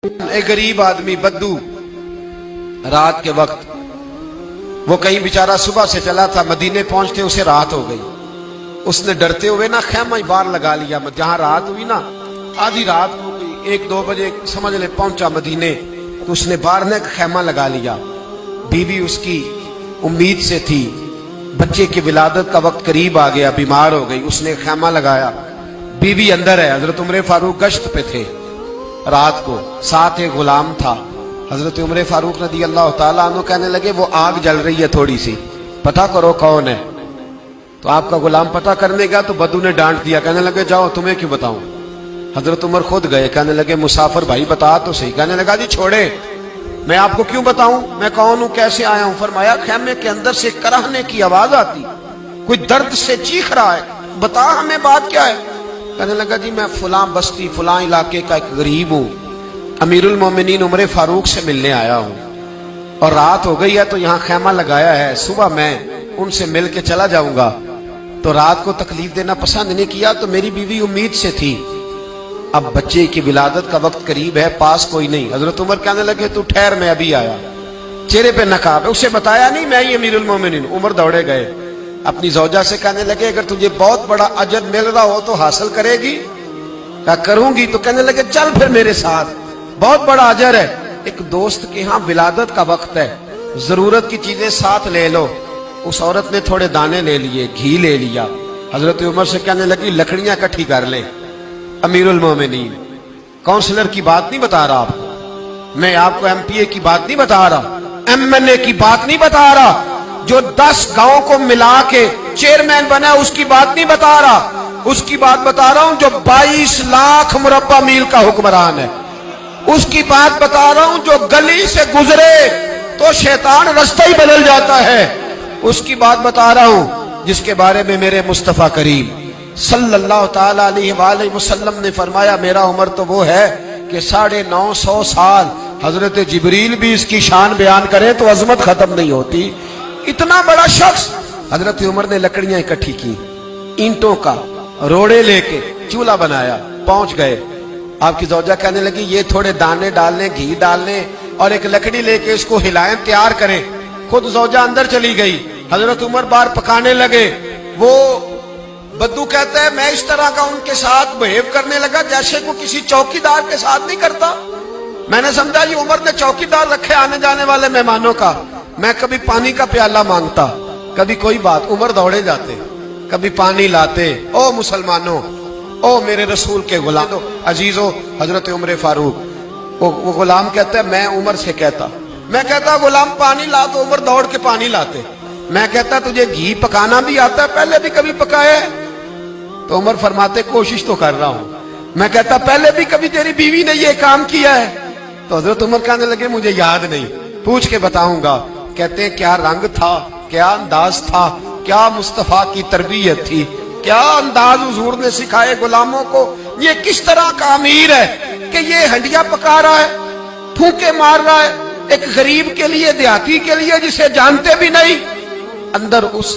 एक गरीब आदमी बद्दू रात के वक्त वो कहीं बेचारा सुबह से चला था, मदीने पहुंचते उसे रात हो गई। उसने डरते हुए ना खैमा ही बाहर लगा लिया। जहां रात हुई ना, आधी रात हो गई, 1-2 बजे समझ ले पहुंचा मदीने, तो उसने बाहर ने खैमा लगा लिया। बीवी उसकी उम्मीद से थी, बच्चे की विलादत का वक्त करीब आ गया, बीमार हो गई, उसने खैमा लगाया। बीवी अंदर है, हजरत उमर फारूक गश्त पे थे रात को, साथ एक गुलाम था। हजरत उमर फारूक रज़ी अल्लाह ताला अन्हु कहने लगे वो आग जल रही है थोड़ी सी, पता करो कौन है। तो आपका गुलाम पता करने गया तो बद्दू ने डांट दिया, कहने लगे जाओ तुम्हें क्यों बताऊं। हजरत उमर खुद गए, कहने लगे मुसाफिर भाई बता तो सही। कहने लगा जी छोड़े, मैं आपको क्यों बताऊं, मैं कौन हूं, कैसे आया हूं। फरमाया खैमे के अंदर से कराहने की आवाज आती, कोई दर्द से चीख रहा है, बता हमें बात क्या है। कहने लगा जी मैं फलां बस्ती फलां इलाके का एक गरीब हूं, अमीरुल मोमिनीन उमर फारूक से मिलने आया हूं और रात हो गई है तो यहाँ खैमा लगाया है, सुबह मैं उनसे मिल के चला जाऊंगा। तो रात को तकलीफ देना पसंद नहीं किया, तो मेरी बीवी उम्मीद से थी, अब बच्चे की विलादत का वक्त करीब है, पास कोई नहीं। हजरत उमर कहने लगे तू ठहर, मैं अभी आया। चेहरे पे नकाब है, उसे बताया नहीं मैं ही अमीरुल मोमिनीन। उमर दौड़े गए, अपनी जौजा से कहने लगे अगर तुझे बहुत बड़ा अजर मिल रहा हो तो हासिल करेगी। क्या करूंगी। तो कहने लगे चल फिर मेरे साथ, बहुत बड़ा अजर है। एक दोस्त के यहाँ विलादत का वक्त है, जरूरत की चीजें साथ ले लो। उस औरत ने थोड़े दाने ले लिए, घी ले लिया। हजरत उमर से कहने लगी लकड़ियां इकट्ठी कर ले। अमीरुल मोमिनीन, काउंसलर की बात नहीं बता रहा आपको, मैं आपको एमपीए की बात नहीं बता रहा, एमएनए की बात नहीं बता रहा, जो 10 गांव को मिला के चेयरमैन बना उसकी बात नहीं बता रहा, उसकी बात बता रहा हूं जो 22 लाख मुरब्बा मील का हुक्मरान है। उसकी बात बता रहा हूं जो गली से गुजरे तो शैतान रास्ता ही बदल जाता है। उसकी बात बता रहा हूं जिसके बारे में मेरे मुस्तफा करीम सल्लल्लाहु ताला अलैहि वसल्लम ने फरमाया मेरा उम्र तो वो है कि 950 साल हजरत जिब्रील भी इसकी शान बयान करे तो अजमत खत्म नहीं होती। इतना बड़ा शख्स। हजरत उमर ने लकड़ियां इकट्ठी की, ईंटों का रोड़े लेके चूल्हा बनाया, पहुंच गए। आपकी जौजा कहने लगी ये थोड़े दाने डालने, घी डालने और एक लकड़ी लेके इसको हिलाएं, तैयार करें। खुद जौजा अंदर चली गई, हजरत उमर बाहर पकाने लगे। वो बद्दू कहता है मैं इस तरह का उनके साथ बिहेव करने लगा जैसे वो किसी चौकीदार के साथ नहीं करता। मैंने समझा ये उमर ने चौकीदार रखे आने जाने वाले मेहमानों का। मैं कभी पानी का प्याला मांगता, कभी कोई बात, उमर दौड़े जाते, कभी पानी लाते। ओ मुसलमानों, ओ मेरे रसूल के गुलाम अजीजो, हजरत उमर फारूक। वो गुलाम कहता है मैं उमर से कहता, मैं कहता गुलाम पानी ला, तो उमर दौड़ के पानी लाते। मैं कहता तुझे घी पकाना भी आता है, पहले भी कभी पकाया है? तो उमर फरमाते कोशिश तो कर रहा हूं। मैं कहता पहले भी कभी तेरी बीवी ने ये काम किया है? तो हजरत उमर कहने लगे मुझे याद नहीं, पूछ के बताऊंगा। कहते हैं क्या रंग था, क्या अंदाज था, क्या मुस्तफा की तरबियत थी, क्या अंदाज हुजूर ने सिखाए गुलामों को। ये किस तरह का अमीर है कि ये हंडिया पका रहा है, फूंके मार रहा है एक गरीब के लिए, देहाती के लिए जिसे जानते भी नहीं। अंदर उस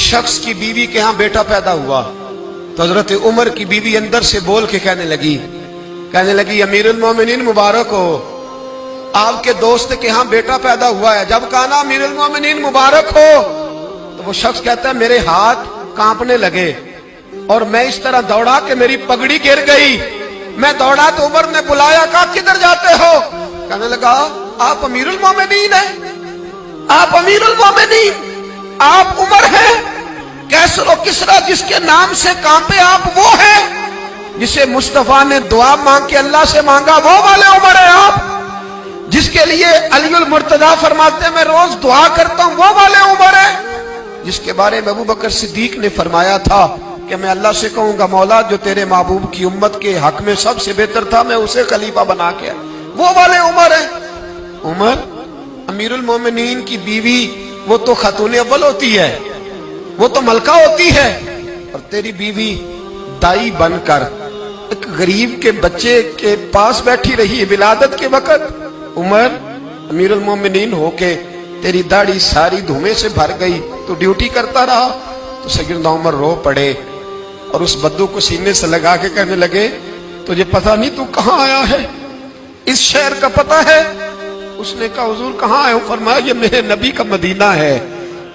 शख्स की बीवी के यहाँ बेटा पैदा हुआ तो हजरत उमर की बीवी अंदर से बोल के कहने लगी अमीरुल मोमिनीन मुबारक हो, आपके दोस्त के यहाँ बेटा पैदा हुआ है। जब कहा ना अमीरुल मोमिनीन मुबारक हो, तो वो शख्स कहता है मेरे हाथ कांपने लगे और मैं इस तरह दौड़ा कि मेरी पगड़ी गिर गई। मैं दौड़ा तो उमर ने बुलाया, कहा किधर जाते हो? कहने लगा आप अमीरुल मोमिनीन हैं, आप अमीरुल मोमिनीन, आप उमर हैं। कैसर और किसरा जिसके नाम से कांपे आप वो हैं, जिसे मुस्तफा ने दुआ मांग के अल्लाह से मांगा वो वाले उमर है आप, जिसके लिए अलीउल मुर्तजा फरमाते मैं रोज दुआ करता हूं वो वाले उमर है, जिसके बारे में अबू बकर सिद्दीक ने फरमाया था कि मैं अल्लाह से कहूंगा मौला जो तेरे महबूब की उम्मत के हक में सबसे बेहतर था मैं उसे खलीफा बना के, वो वाले उमर है। उमर अमीरुल मोमिनीन की बीवी वो तो खातून अव्वल होती है, वो तो मलका होती है, और तेरी बीवी दाई बनकर एक गरीब के बच्चे के पास बैठी रही है विलादत के वक्त। उमर अमीरुल मोमिनीन होके तेरी दाढ़ी सारी धुएं से भर गई, तो ड्यूटी करता रहा। तो सैयदना उमर रो पड़े और उस बद्दू को सीने से लगा के कहने लगे तुझे पता नहीं तू कहां आया है, اس شہر کا پتہ ہے؟ اس نے کہا حضور کہاں ہے؟ فرمایا یہ میرے نبی کا مدینہ ہے،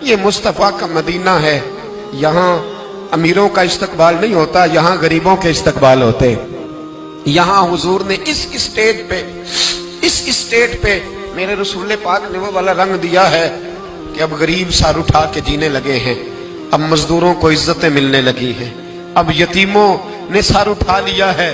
یہ مصطفیٰ کا مدینہ ہے، یہاں امیروں کا استقبال نہیں ہوتا، یہاں غریبوں کے استقبال ہوتے۔ یہاں حضور نے اس اسٹیٹ پہ میرے رسول پاک نے وہ والا رنگ دیا ہے کہ اب غریب سر اٹھا کے جینے لگے ہیں، اب مزدوروں کو عزتیں ملنے لگی ہیں، اب یتیموں نے سر اٹھا لیا ہے،